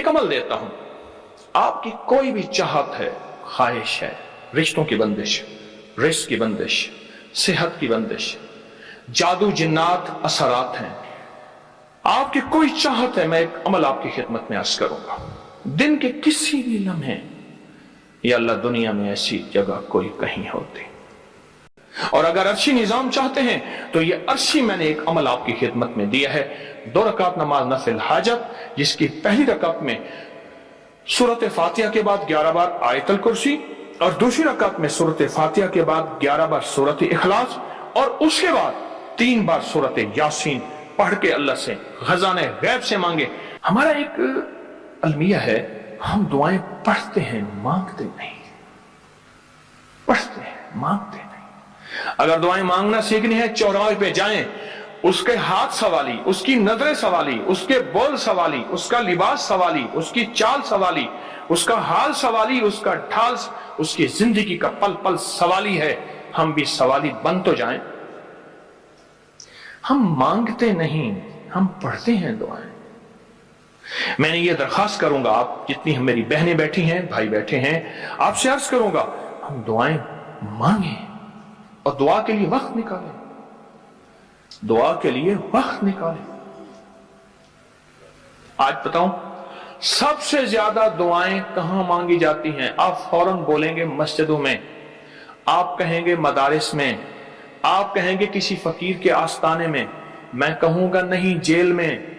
एक अमल देता हूं, आपकी कोई भी चाहत है, ख्वाहिश है, रिश्तों की बंदिश, रिस्क की बंदिश, सेहत की बंदिश, जादू जिन्नात असरात हैं, आपकी कोई चाहत है, मैं एक अमल आपकी खिदमत में अर्ज करूंगा। दिन के किसी भी लम्हे, या अल्लाह दुनिया में ऐसी जगह कोई कहीं होती, और अगर अर्शी निजाम चाहते हैं तो ये अर्शी मैंने एक अमल आपकी खिदमत में दिया है। 2 रकात नमाज नफिल हाजत, जिसकी पहली रकात में सूरत फातिहा के बाद 11 बार आयतल कुर्सी, और दूसरी रकात में सूरत फातिहा के बाद 11 बार सूरत इखलास, और उसके बाद 3 बार सूरत यासीन पढ़ के अल्लाह से खजाने गैब से मांगे। हमारा एक अलमिया है, हम दुआएं पढ़ते हैं, मांगते नहीं। पढ़ते हैं, मांगते नहीं। अगर दुआएं मांगना सीखनी है, चौराहे पे जाएं, उसके हाथ सवाली, उसकी नजरें सवाली, उसके बोल सवाली, उसका लिबास सवाली, उसकी चाल सवाली, उसका हाल सवाली, उसका ढाल, उसकी जिंदगी का पल पल सवाली है। हम भी सवाली बन तो जाएं। हम मांगते नहीं, हम पढ़ते हैं दुआएं। मैंने ये दरखास्त करूंगा, आप जितनी मेरी बहनें बैठी हैं, भाई बैठे हैं, आपसे अर्ज करूंगा, हम दुआएं मांगे और दुआ के लिए वक्त निकालें, दुआ के लिए वक्त निकालें। आज बताऊं, सबसे ज्यादा दुआएं कहां मांगी जाती हैं? आप फौरन बोलेंगे मस्जिदों में, आप कहेंगे मदारिस में, आप कहेंगे किसी फकीर के आस्ताने में, मैं कहूंगा नहीं, जेल में।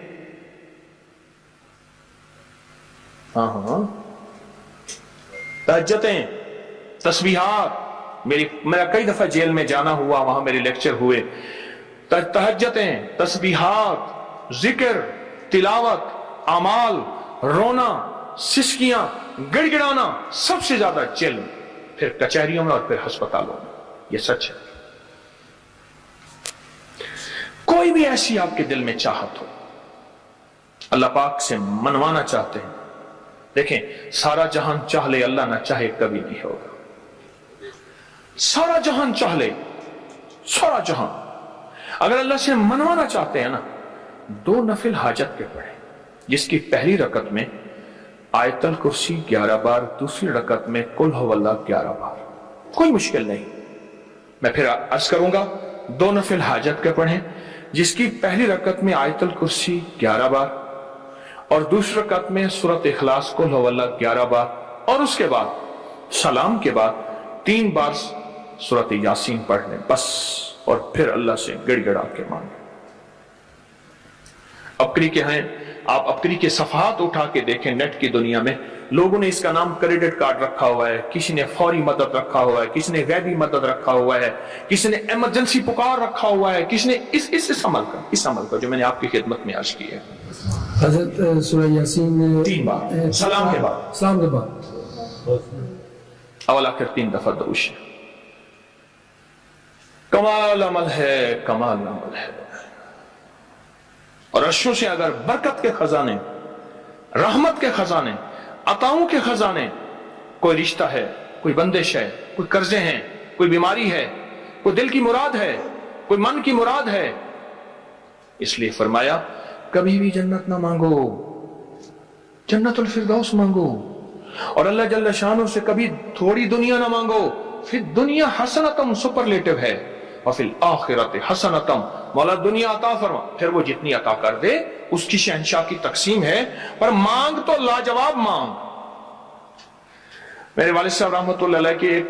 हाँ, तहज्जुदें, तस्बीहात, मेरा कई दफा जेल में जाना हुआ, वहां मेरे लेक्चर हुए। तहज्जुदें, तस्बीहात, जिक्र, तिलावत, अमाल, रोना, सिसकियां, गिड़गिड़ाना, सबसे ज्यादा जेल में, फिर कचहरियों में और फिर अस्पतालों में। यह सच है। कोई भी ऐसी आपके दिल में चाहत हो, अल्लाह पाक से मनवाना चाहते हैं, देखें, सारा जहान चाह ले, अल्लाह ना चाहे कभी नहीं होगा। सारा जहान चाह ले, सारा जहां, अगर अल्लाह से मनवाना चाहते हैं ना, 2 नफिल हाजत के पढ़े, जिसकी पहली रकत में आयतल कुर्सी 11 बार, दूसरी रकत में कुल हुवल्लाह 11 बार। कोई मुश्किल नहीं। मैं फिर अर्ज करूंगा, 2 नफिल हाजत के पढ़ें, जिसकी पहली रकत में आयतल कुर्सी 11 बार, और दूसरी रकत में सूरत इखलास कुल हुवल्लाह 11 बार, और उसके बाद सलाम के बाद 3 बार सूरत यासीन पढ़ लें बस, और फिर अल्लाह से गिड़गिड़ा के मांगे। अपकरी के हैं, आप अपकरी के सफहात उठा के देखें, नेट की दुनिया में लोगों ने इसका नाम क्रेडिट कार्ड रखा हुआ है, किसी ने फौरी मदद रखा हुआ है, किसी ने गैबी मदद रखा हुआ है, किसी ने इमरजेंसी पुकार रखा हुआ है, किसी ने इस अमल का जो मैंने आपकी खिदमत में अर्ज किया है। हज़रत सूरह यासीन 3 बार सलाम के बाद अवल आखिर 3 दफा दरूश। कमाल अमल है, कमाल अमल है। और अर्शों से अगर बरकत के खजाने, रहमत के खजाने, अताओं के खजाने, कोई रिश्ता है, कोई बंदिश है, कोई कर्जे हैं, कोई बीमारी है, कोई दिल की मुराद है, कोई मन की मुराद है, इसलिए फरमाया कभी भी जन्नत ना मांगो, जन्नतुल फिरदौस मांगो, और अल्लाह जल्ल शानो से कभी थोड़ी दुनिया ना मांगो। फिर दुनिया हसनतम सुपरलेटिव है, और फिर आखिरत हसनतम, मौला दुनिया अता फरमा, फिर वो जितनी अता कर दे उसकी शहंशाह की तकसीम है, पर मांग तो लाजवाब मांग। मेरे वालिद साहब रहमतुल्लाह अलैह के एक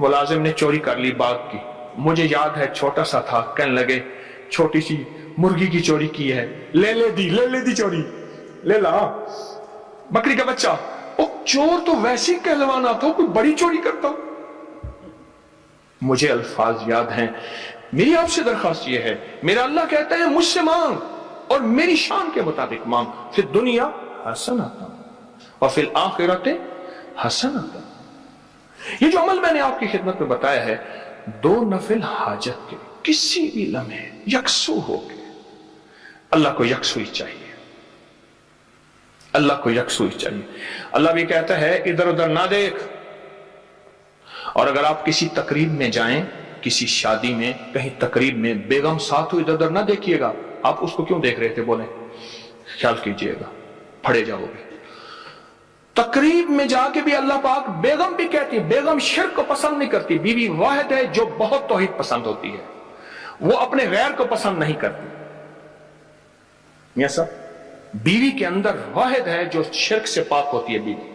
मुलाजिम ने चोरी कर ली बाग की, मुझे याद है छोटा सा था, कहने लगे छोटी सी मुर्गी की चोरी की है, ले ले दी चोरी, ले ला बकरी का बच्चा। ओ चोर तो वैसे ही कहलवाना था, कोई बड़ी चोरी करता। मुझे अल्फाज याद हैं। मेरी आपसे दरखास्त यह है, मेरा अल्लाह कहता है मुझसे मांग और मेरी शान के मुताबिक मांग, फिर दुनिया हसनतम और फिर आखिरत हसनतम। ये जो अमल मैंने आपकी खिदमत में बताया है, 2 नफिल हाजत के किसी भी लम्हे यकसू हो गए। अल्लाह को यकसुई चाहिए, अल्लाह को यकसुई चाहिए। अल्लाह भी कहता है इधर उधर ना देख। और अगर आप किसी तकरीब में जाएं, किसी शादी में, कहीं तकरीब में बेगम साथ हो, इधर उधर ना देखिएगा। आप उसको क्यों देख रहे थे, बोले ख्याल कीजिएगा, फड़े जाओगे। तकरीब में जाके भी अल्लाह पाक बेगम भी कहती है, बेगम शिर्क को पसंद नहीं करती, बीवी वाहिद है जो बहुत तौहीद पसंद होती है, वो अपने गैर को पसंद नहीं करती। यह सब बीवी के अंदर वाहिद है जो शिर्क से पाक होती है बीवी,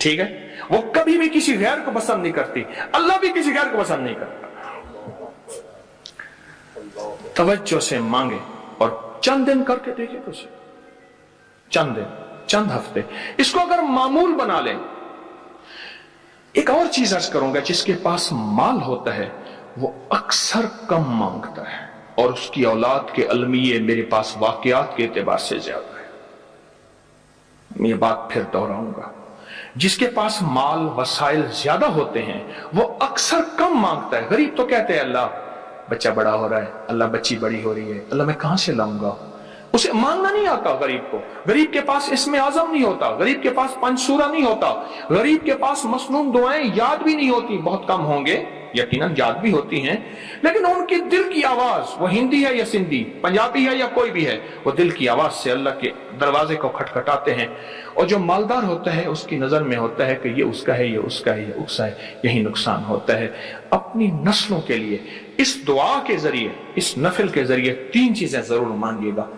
ठीक है, वो कभी भी किसी गैर को पसंद नहीं करती, अल्लाह भी किसी गैर को पसंद नहीं करता। तवज्जो से मांगे और चंद दिन करके देखिए तो उसे, चंद दिन, चंद हफ्ते, इसको अगर मामूल बना लें। एक और चीज अर्ज करूंगा, जिसके पास माल होता है वो अक्सर कम मांगता है और उसकी औलाद के अलमिये मेरे पास वाकयात के एतबार से ज्यादा है। मैं ये बात फिर दोहराऊंगा, जिसके पास माल वसाइल ज्यादा होते हैं वो अक्सर कम मांगता है। गरीब तो कहते हैं अल्लाह बच्चा बड़ा हो रहा है, अल्लाह बच्ची बड़ी हो रही है, अल्लाह मैं कहां से लाऊंगा, उसे मांगना नहीं आता गरीब को। गरीब के पास इसमें आजम नहीं होता, गरीब के पास पंचसूरा नहीं होता, गरीब के पास मसनून दुआएं याद भी नहीं होती, बहुत कम होंगे यकीनन याद भी होती हैं, लेकिन उनकी दिल की आवाज, वो हिंदी है या सिंधी, पंजाबी है या कोई भी है, वो दिल की आवाज से अल्लाह के दरवाजे को खटखटाते हैं। और जो मालदार होता है उसकी नजर में होता है कि ये उसका है, ये उसका है, ये उसका है, यही नुकसान होता है। अपनी नस्लों के लिए इस दुआ के जरिए, इस नफिल के जरिए 3 चीजें जरूर मांगिएगा,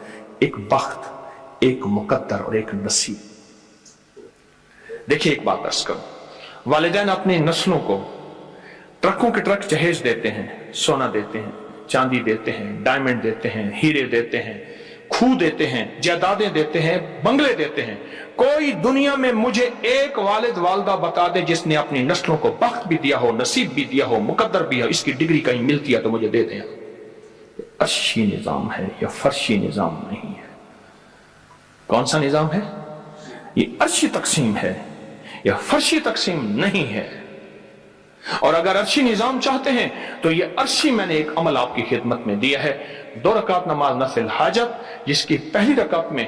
एक बख्त, एक मुकद्दर और एक नसीब। देखिए एक बात अर्ज करूं, वालिदैन अपनी नस्लों को ट्रकों के ट्रक जहेज देते हैं, सोना देते हैं, चांदी देते हैं, डायमंड देते हैं, हीरे देते हैं, खूह देते हैं, जायदादें देते हैं, बंगले देते हैं। कोई दुनिया में मुझे एक वालिद वालदा बता दे जिसने अपनी नस्लों को बख्त भी दिया हो, नसीब भी दिया हो, मुकद्दर भी हो, इसकी डिग्री कहीं मिलती है तो मुझे दे दें। अर्शी निजाम है या फर्शी निजाम नहीं है। कौन सा निजाम है? ये अर्शी तकसीम है या फर्शी तकसीम नहीं है। और अगर अर्शी निजाम चाहते हैं तो ये अर्शी मैंने एक अमल आपकी खिदमत में दिया है। 2 रकात नमाज नफिल हाजत, जिसकी पहली रकात में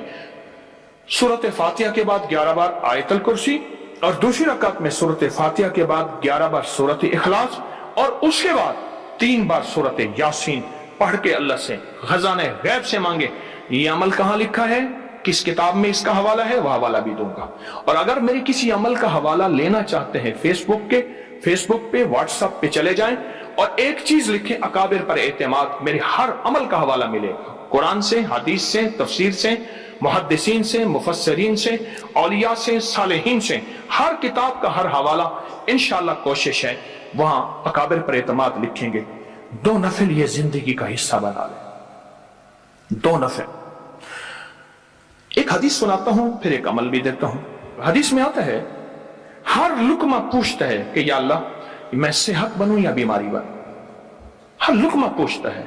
सूरत फातिहा के बाद 11 बार आयतल कुर्सी और दूसरी रकात में सूरत फातिहा के बाद 11 बार सूरत इखलास और उसके बाद 3 बार सूरत यासीन पढ़ के अल्लाह से खजाने गैब से मांगे। ये अमल कहां लिखा है, किस किताब में इसका हवाला है, वह हवाला भी दूंगा। और अगर मेरे किसी अमल का हवाला लेना चाहते हैं फेसबुक पे व्हाट्सएप पे चले जाएं और एक चीज लिखें, अकाबिर पर एतमाद, मेरे हर अमल का हवाला मिलेगा, कुरान से, हदीस से, तफसीर से, मुहद्दिसीन से, मुफस्सरीन से, औलिया से, सालेहीन से, हर किताब का हर हवाला इंशाअल्लाह कोशिश है वहां अकाबिर पर एतमाद लिखेंगे। 2 नफिल ये जिंदगी का हिस्सा बना ले, 2 नफिल। एक हदीस सुनाता हूं फिर एक अमल भी देता हूं। हदीस में आता है, हर लुकमा पूछता है कि या अल्लाह मैं सेहत बनूं या बीमारी बनूं। हर लुकमा पूछता है।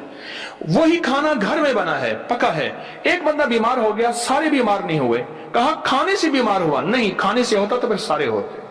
वही खाना घर में बना है, पका है, एक बंदा बीमार हो गया, सारे बीमार नहीं हुए। कहा खाने से बीमार हुआ, नहीं, खाने से होता तो फिर सारे होते।